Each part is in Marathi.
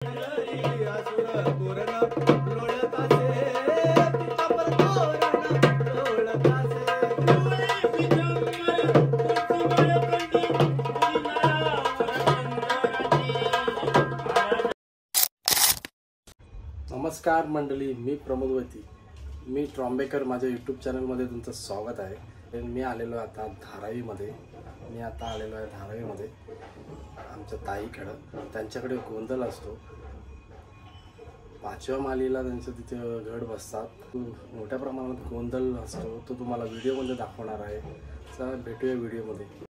नमस्कार मंडळी, मी प्रमोदवती, मी ट्रॉम्बेकर. माझ्या यूट्यूब चॅनलमध्ये तुमचं स्वागत आहे. मी आलेलो आहे आता धारावीमध्ये. आमच्या ताईकडं त्यांच्याकडे गोंधळ असतो. 5व्या मालीला त्यांचं तिथे गड बसतात. मोठ्या प्रमाणात गोंधळ असतो. तो तुम्हाला व्हिडिओमध्ये दाखवणार आहे. चला भेटूया व्हिडिओमध्ये.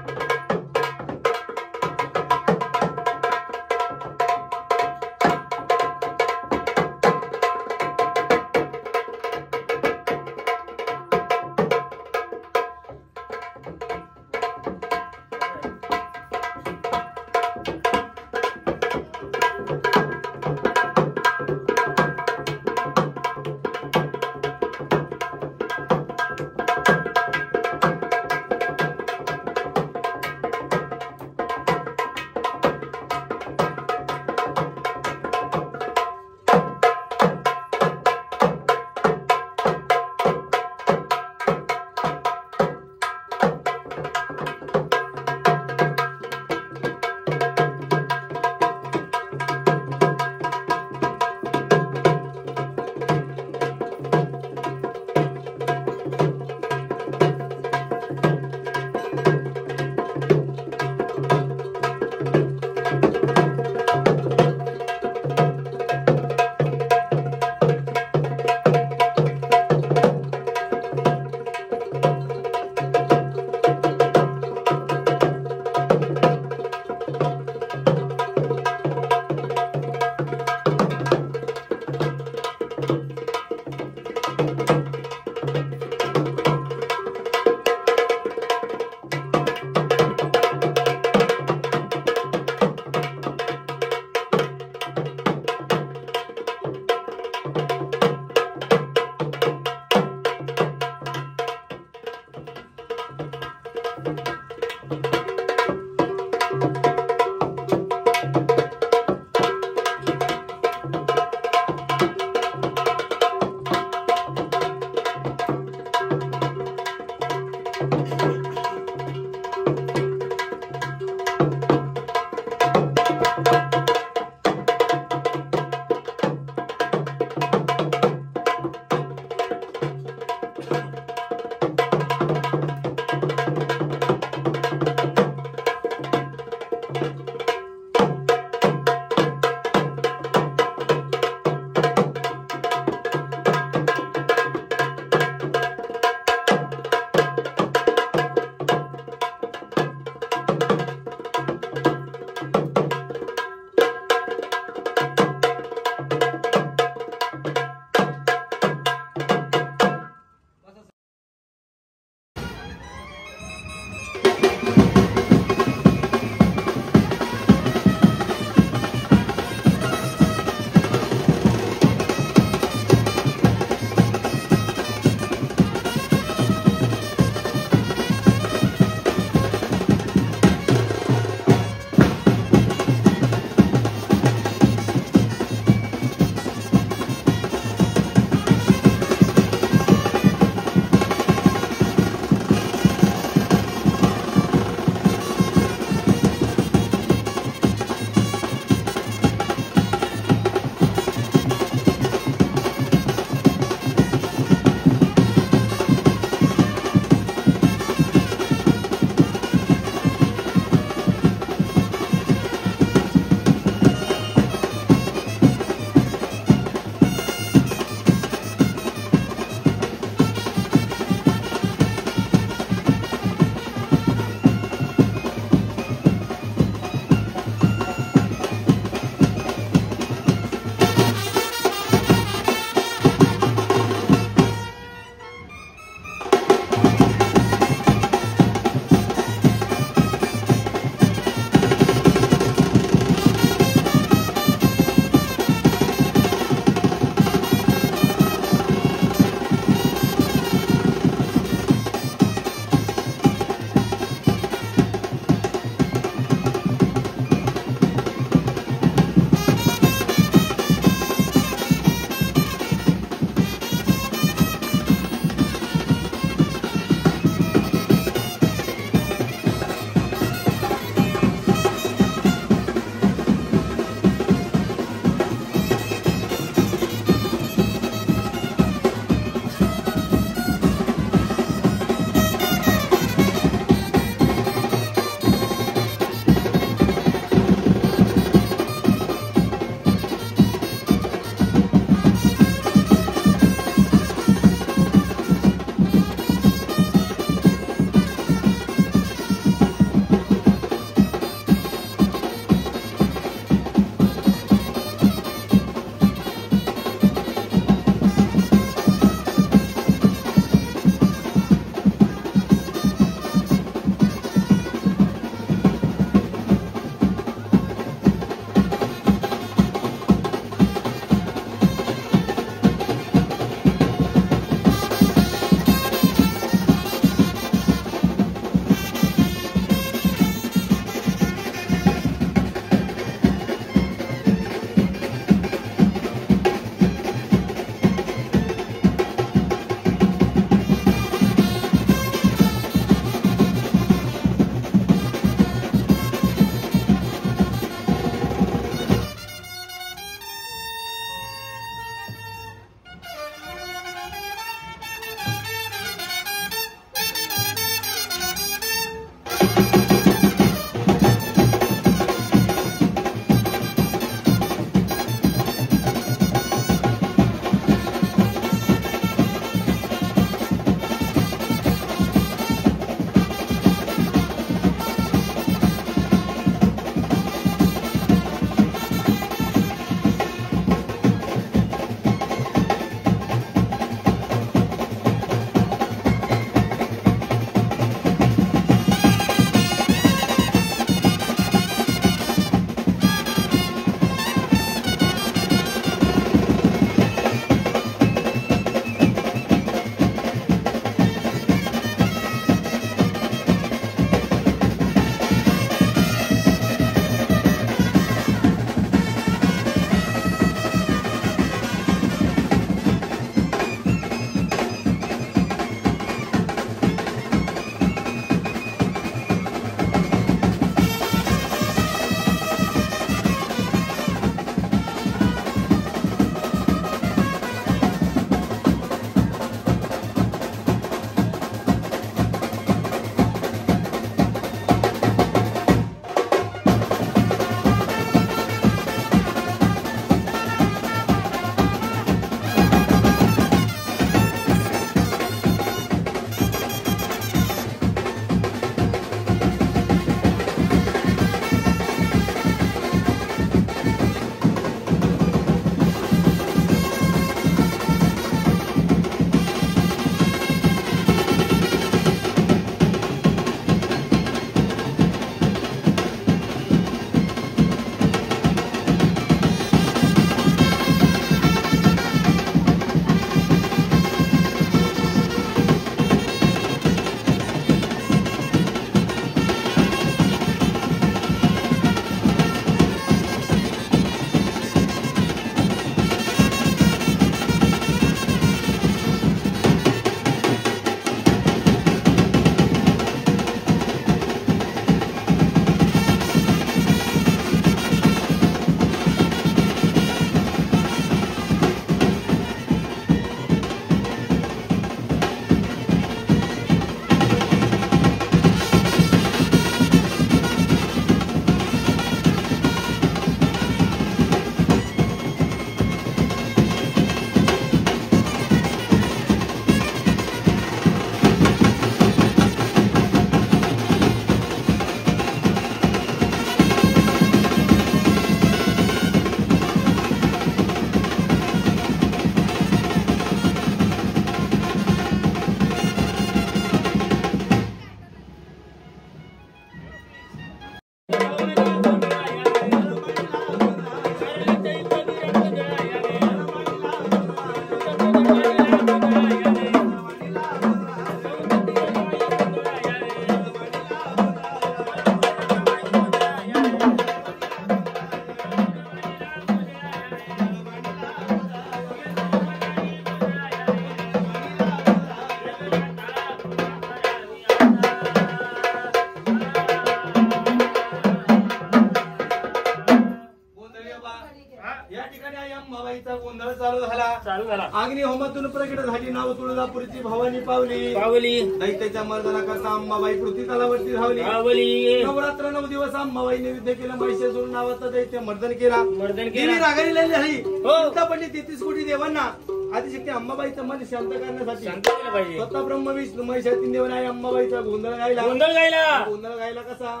चालू झाला. अग्नी होमातून प्रगट झाली नाव तुळजापूरची भवानी पावली पावली दैत्याच्या मर्दना करता अंबाबाई पृथ्वी तलावरती धावली. पावली नवरात्र 9 दिवस अंबाबाई नैवेद्य केलं. महिषासूर नावाचं दैत्य मर्दन केला. मर्दन देवी केला. रागाने झाली. हो. पडली 33 कोटी देवांना आदिशक्ती अंबाबाईचं मन शांत करण्यासाठी शांत केलं पाहिजे. स्वतः ब्रह्म विष्णू महिषातीन देवनाय अंबाबाईचा गोंधळ गायला. गोंधळ गायला. गोंधळ गायला कसा?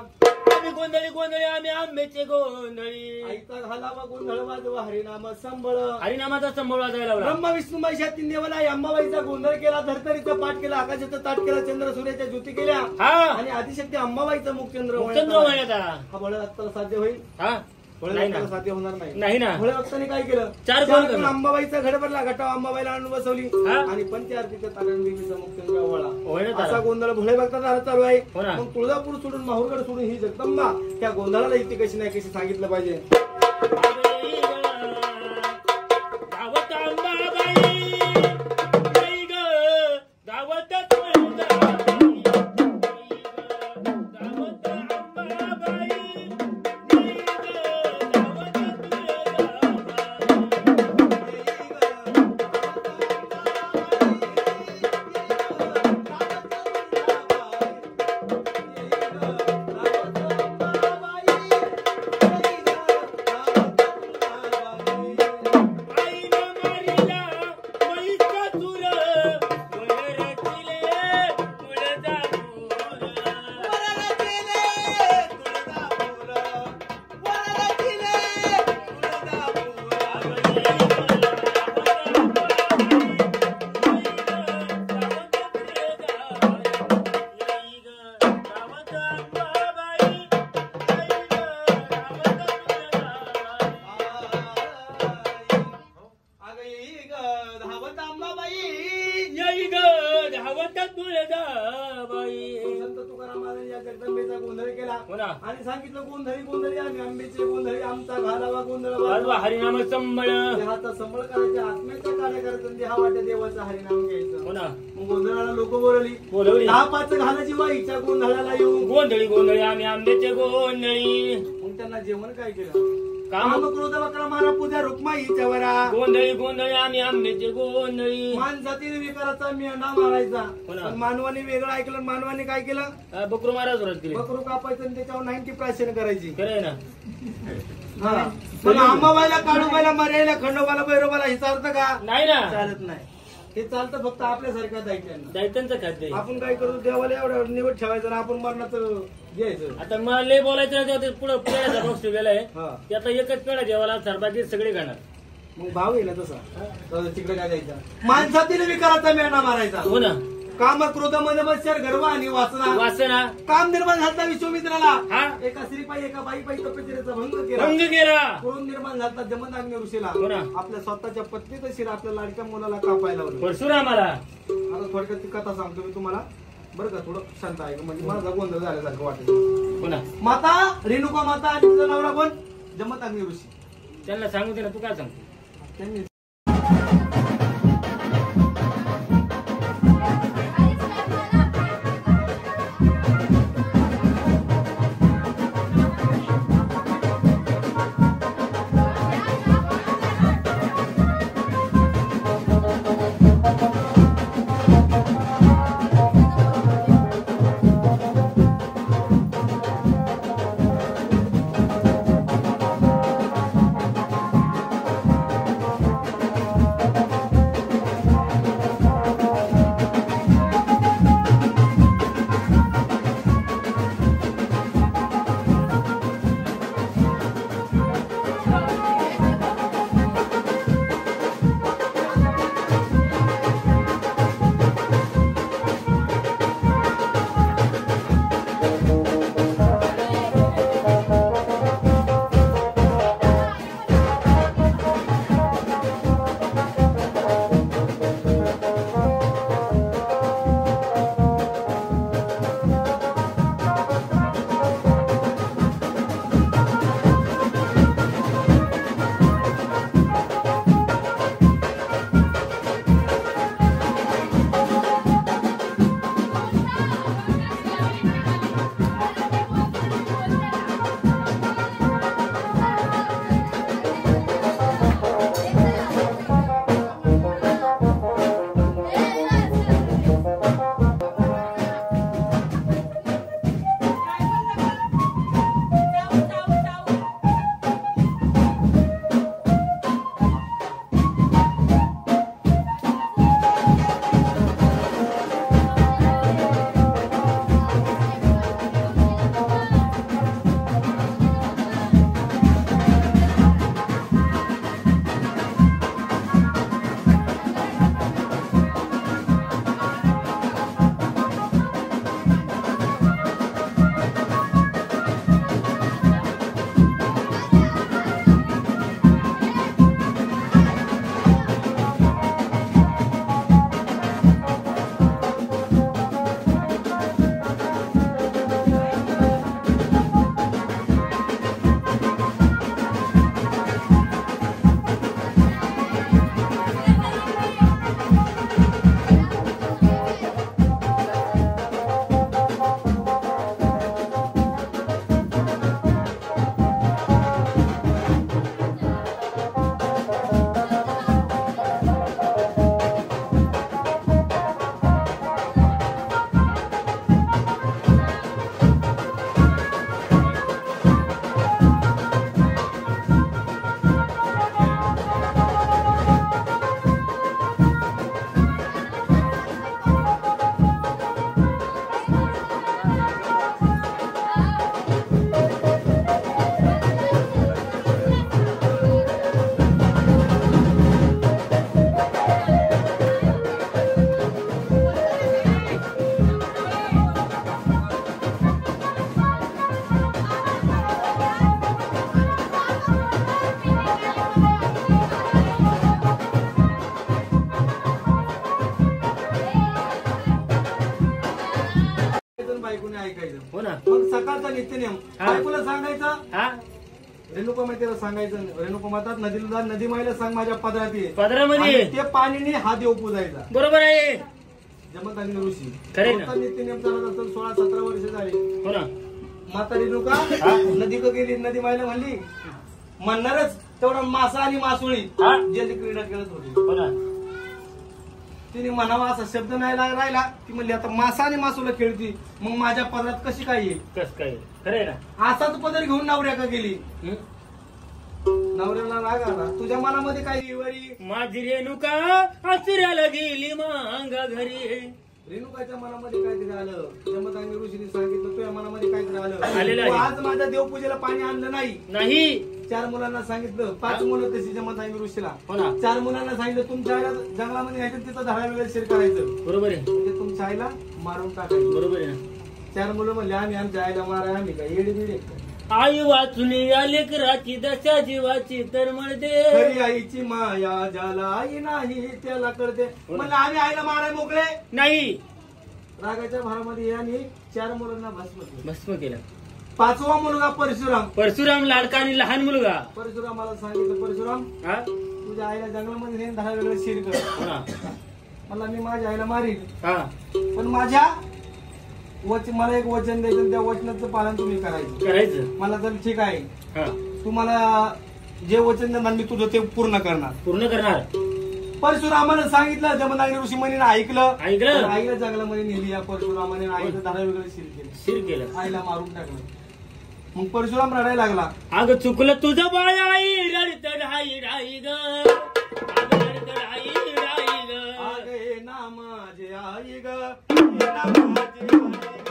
आम्ही गोंधळी गोंधळी आम्ही आंब्याचे गोंधळी. आईचा घालावा गोंधळ वाजवा हरिनाम संबळ. हरिनामाचा संभळ वाजायला लावला. ब्रह्म विष्णू महिषातीन देवनाय अंबाबाईचा गोंधळ केला. धर्तरीचा पाठ केला. आकाशाचा ताट केला. चंद्र सूर्याच्या ज्योती केल्या. हा आणि आदिशक्ती अंबाबाईचा मुखचंद्र चंद्र वळण्यात आला. हा भोळ्या भक्ताला साध्य होईल? हा भोळ्या नाही ना. भक्ताला साध्य होणार नाही. नाही ना. भोळ्या भक्ताने काय केलं? चार चार कोण कोण अंबाबाईचा घड भरला. घटाव अंबाबाईला आणून बसवली हा. आणि पंचआरतीच्या तारण देवीचा मुखचंद्र ओवळला. वळण्यात असा आला. गोंधळ भोळे भक्ताचा चालू आहे. हो ना. मग तुळजापूर सोडून माहूरगड सोडून ही जगदंबा त्या गोंधळाला इथे कशी नाही कशी सांगितलं पाहिजे. गावात अंबाबाई नाही ग गावात ग धावत अंबाबाई येई ग धावत तुळजाबाई. संत तुकाराम महाराज या जगदंबेचा गोंधळ केला हो ना. आणि सांगितलं गोंधळी गोंधळी आम्ही आंबेचे गोंधळी आमचा घालावा गोंधळ वाजवा वाजवा. हरिनाम संबळ. देहाचा संबळ करायचा आत्म्याचा कार्य करायचं आणि देहा वाट्या देवाचं हरिनाम घ्यायचं. हो ना. मग गोंधळाला लोक बोलवली बोलवली. 10-5 घालाची वाईच्या गोंधळाला येऊन गोंधळी गोंधळी आम्ही आंब्याचे गोंधळी. मग त्यांना जेवण काय केलं काम काम क्रोध वक्र मारा पूजा रुक्माईच्या वरा. गोंधळी गोंधळी आम्ही आंब्याचे गोंधळी. माणसातील विकाराचा मेंढा मारायचा हो ना. पण मानवाने वेगळं ऐकलं आणि मानवाने काय केलं बकरू महाराज सुरुवात केली. बकरू कापायचं आणि त्याच्यावर 90 प्राशन करायची. खरंय ना. हा. पण अंबाबाईला काळूबाईला मर्याला खंडोबाला भैरोबाला हे चालतं का नाही ना. चालत नाही. हे चालतं फक्त आपल्यासारख्या दैत्यांना. दैत्यांचं खाद्य आहे. आपण काय करू देवाला एवढं निवड ठेवायचं आणि आपण मरणाचं घ्यायचं. आता मला लय बोलायचं नाही तेव्हा ते पुढं पेढ्याचा बॉक्स गेलाय. हा. ते आता एकच पेढा जेवायला सरबाजी सगळे खाणार. मग भाव येईल तसा तर तिकडे काय द्यायचा माणसातील विकाराचा मेंढा मारायचा. हो ना. काम क्रोध मदमत्सर गर्व आणि वासना. वासना काम निर्माण झाला विश्वामित्राला हा. एका स्त्रीपायी एका बाईपायी तपश्चर्याचा भंग केला. रंग गेला. क्रोध निर्माण झाला जमदग्नी ऋषीला. हो ना. आपल्या स्वतःच्या पत्नीचं शिर आपल्या लाडक्या मुलाला कापायला लावलं. परशुरामाला. आता थोडक्यात ती कथा सांगतो मी तुम्हाला बरं का थोडं शांत आहे का म्हणजे माझा गोंधळ झाल्यासारखं वाटत. हो ना. माता रेणुका माता आणि तिचा नवरा कोण जमदग्नी ऋषी. त्यांना सांगू दे ना. तू काय सांगतो. त्यांनी ऐकायचं. हो ना. मग सकाळचा नित्यनियम बायकोला सांगायचं. हा रेणुका मातेला सांगायचं. रेणुका माता नदीला जा, नदी माईला सांग माझ्या पदरात ये. पदरामध्ये आणि ते पाणीने हा देव पूजायचा. बरोबर आहे. जमदग्नी ऋषी खरे ना. रोजचा नित्यनियम चालत असतात. 16-17 वर्ष झाली. हो ना. माता रेणुका नदी गेली. नदी माईला म्हणली म्हणणारच तेवढा मासा आणि मासोळी जल क्रीडा खेळत होती. हो ना. तिने म्हणावा असा शब्द नाही राहिला. ती म्हणली आता मासा आणि मासोला खेळती मग माझ्या पदरात कशी काय येईल. कस काय खरे ना. असाच पदर घेऊन नवऱ्या का गेली. नवऱ्याला राग आला. तुझ्या मनामध्ये काय वरी. माझी रेणुका आचऱ्याला गेली मांगा घरी. रेणुकाच्या मनामध्ये काहीतरी आलं. जमदग्नी ऋषीने सांगितलं तुझ्या मनामध्ये काहीतरी आलेलं आलं. आहे. आज माझ्या देवपूजेला पाणी आणलं नाही. नाही. 4 मुलांना सांगितलं. 5 मुलं तशी जमदग्नी ऋषीला. हो ना. 4 मुलांना सांगितलं तुमच्या आईला जंगलामध्ये न्यायचं तिथं धारा वेगळं शेर करायचं. बरोबर आहे. म्हणजे तुमच्या आईला मारून टाकायचं. बरोबर आहे ना. 4 मुलं म्हणले आम्ही आमच्या आईला मारा. आम्ही काय येडी बिडे. आई वाचून या लेकराची दशा जीवाची तरमळ दे. खरी आईची माया ज्याला आई नाही त्याला कळते. म्हणलं आम्ही आईला माराय मोकळे नाही. रागाच्या भारामध्ये यांनी 4 मुलांना भस्म केलं. भस्म केला. 5वा मुलगा परशुराम. परशुराम लाडका आणि लहान मुलगा. परशुरामाला सांगितलं परशुराम हा तुझ्या आईला जंगलामध्ये नेऊन 10 वेगळं शिर कर. हो ना. मला मी माझ्या आईला मारीन हा पण माझ्या मला एक वचन द्यायचं. त्या वचनाचं पालन तुम्ही करायचं. मला तर ठीक आहे. हा तुम्हाला जे वचन देणार मी तुझं ते पूर्ण करणार. पूर्ण करणार. परशुरामानं सांगितलं. जमदग्नी ऋषी मुनीनं ऐकलं. ऐकलं. आईला जंगलामध्ये नेली. या परशुरामाने आईचं 10 वेगळं शिर केलं. शिर केलं. आईला मारून टाकलं. मग परशुराम रडायला लागला. अगं चुकलं तुझं बाळ आई रडत राही राही ग. अगं रडत राही राही ग. आगे ना माझे आई ग. ये ना माझे आई ग.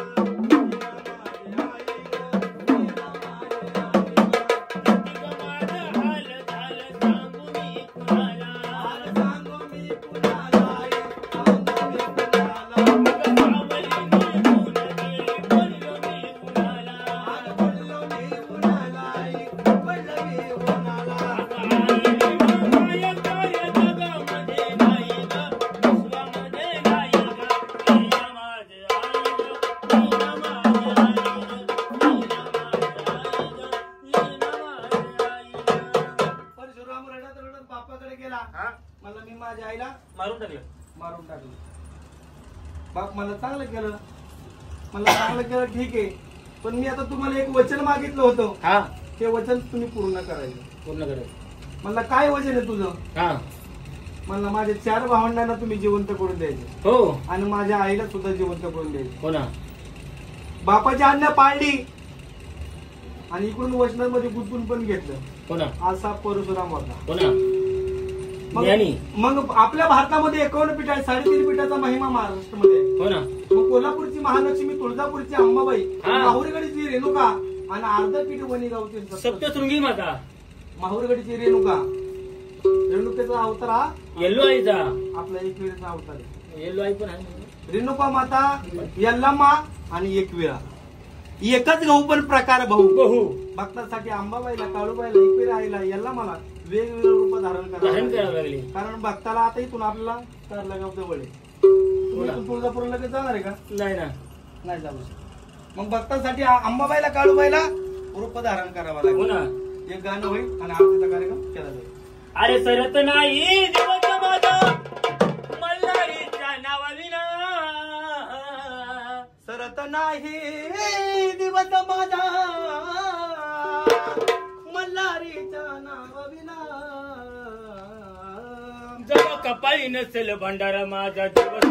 मला मी माझ्या आईला मारून टाकलं. बाप मला चांगलं केलं. मला चांगलं केलं ठीक आहे. पण मी आता तुम्हाला एक वचन मागितलं होतं. हा ते वचन तुम्ही पूर्ण करायचं. पूर्ण करायचं. मला काय वचन आहे तुझं. हा मला माझ्या 4 भावंडांना तुम्ही जिवंत करून द्यायचं. हो आणि माझ्या आईला सुद्धा जिवंत करून द्यायचं. हो ना. बापाची आज्ञा पाळली आणि इकडून वचनांमध्ये गुंतून पण घेतलं. हो ना. असा परशुराम होता. हो ना. मग आपल्या भारतामध्ये 51 पीठ आहे. 3.5 पीठाचा महिमा महाराष्ट्रामध्ये आहे. हो ना. मग कोल्हापूरची महालक्ष्मी, तुळजापूरची अंबाबाई, माहुरगडची रेणुका आणि अर्धपीठ वणीगावची सप्तशृंगी माता. माहुरगडची रेणुका. रेणुकेचा अवतार हा येल्लो आईचा आपला एकविराचा अवतार आहे. येल्लो आई पण आहे. रेणुका माता, यल्लम्मा आणि एकविरा. एकच गहू पण प्रकार बहु. भक्तांसाठी अंबाबाईला, काळूबाईला, एकविरा आईला, यल्लम्माला वेगवेगळे रूप धारण करावं लागले. कारण भक्ताला आता इथून आपल्याला कारला जवळ आहे. तुम्ही तुळजापूरला लगेच जाणार आहे का. नाही ना. नाही जाऊ. मग भक्तांसाठी अंबाबाईला, काळूबाईला रूप धारण करावं लागेल. एक गाणं होईल आणि आरतीचा कार्यक्रम केला जाईल. अरे सरत नाही दिवस माझा मल्हारीच्या नावाविना. सरत नाही दिवस माझा मल्हारीच्या नावाविना. जरा कपाळी नसेल भंडारा माझा दिवस.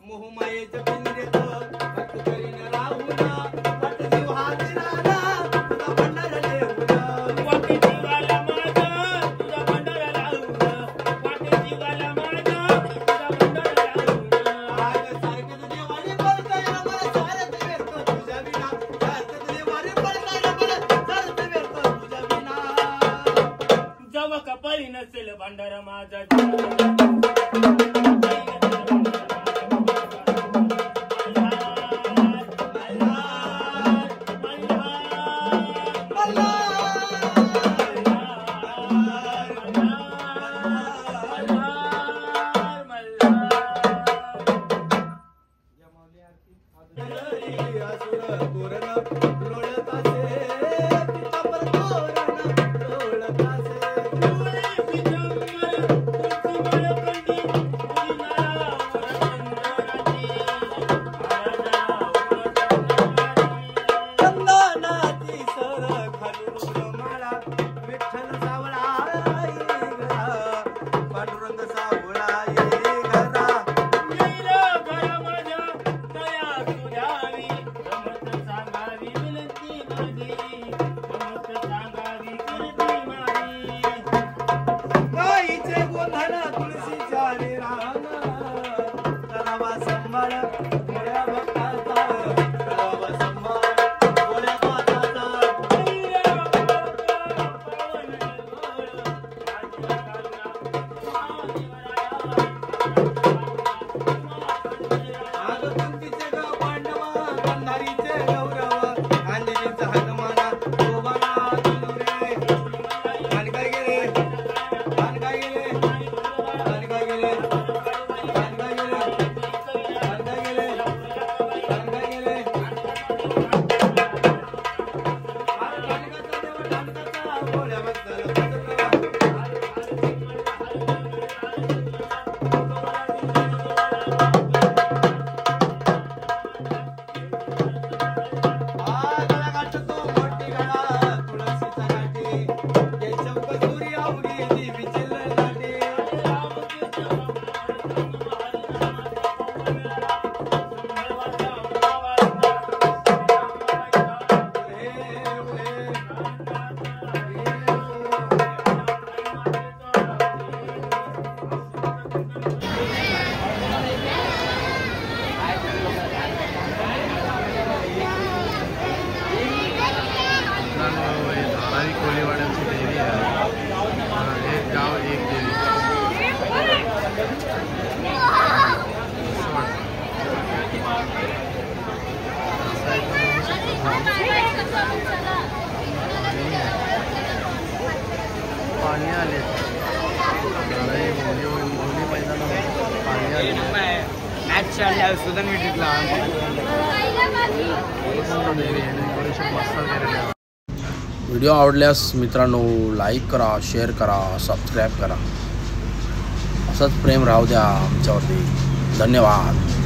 मोहमायेच्या पिंजऱ्यात भक्त करीन राहुना. भक्त जीव हाती राजा तुझा तोरण लोळतासे पितांबर तोरण लोळतासे चंदनाची सर घालून माळा विठ्ठल सावळा ये घरा पांडुरंग सावळा ये घरा गाईचे गोंधळ तुळशीच्या रे रान करावा सांभाळ भोळ्या भक्ताचा करावा सांभाळ भोळ्या भक्ताचा आगतुंकीचे गाव पांडवा गंधारीचे गौरव गांधीजीचा हनुमाना शोभाना तुझे आणि काय गेले आणि काय गेले आणि काय गेले आणि काय गेले आणि काय गेले आणि काय गेले ठाणकाचा देव ठाणकाचा भोळ्या भक्ताला गळा गाठतो मोठी गळा तुळशीचा गाठी ये चौक सूर्य अवघी देवी चिल्लाटी धारावी कोळीवाड्यांची देवी आहे एक गाव एक देवी पाणी आले मोहली मैदानामध्ये पाणी आले मॅच चालल्या सुदन मिटिकला देवी आहे डेकोरेशन मस्त केलेलं आहे. व्हिडिओ आवडल्यास मित्रांनो लाईक करा, शेअर करा, सबस्क्राईब करा. असंच प्रेम राहू द्या आमच्यावरती. धन्यवाद.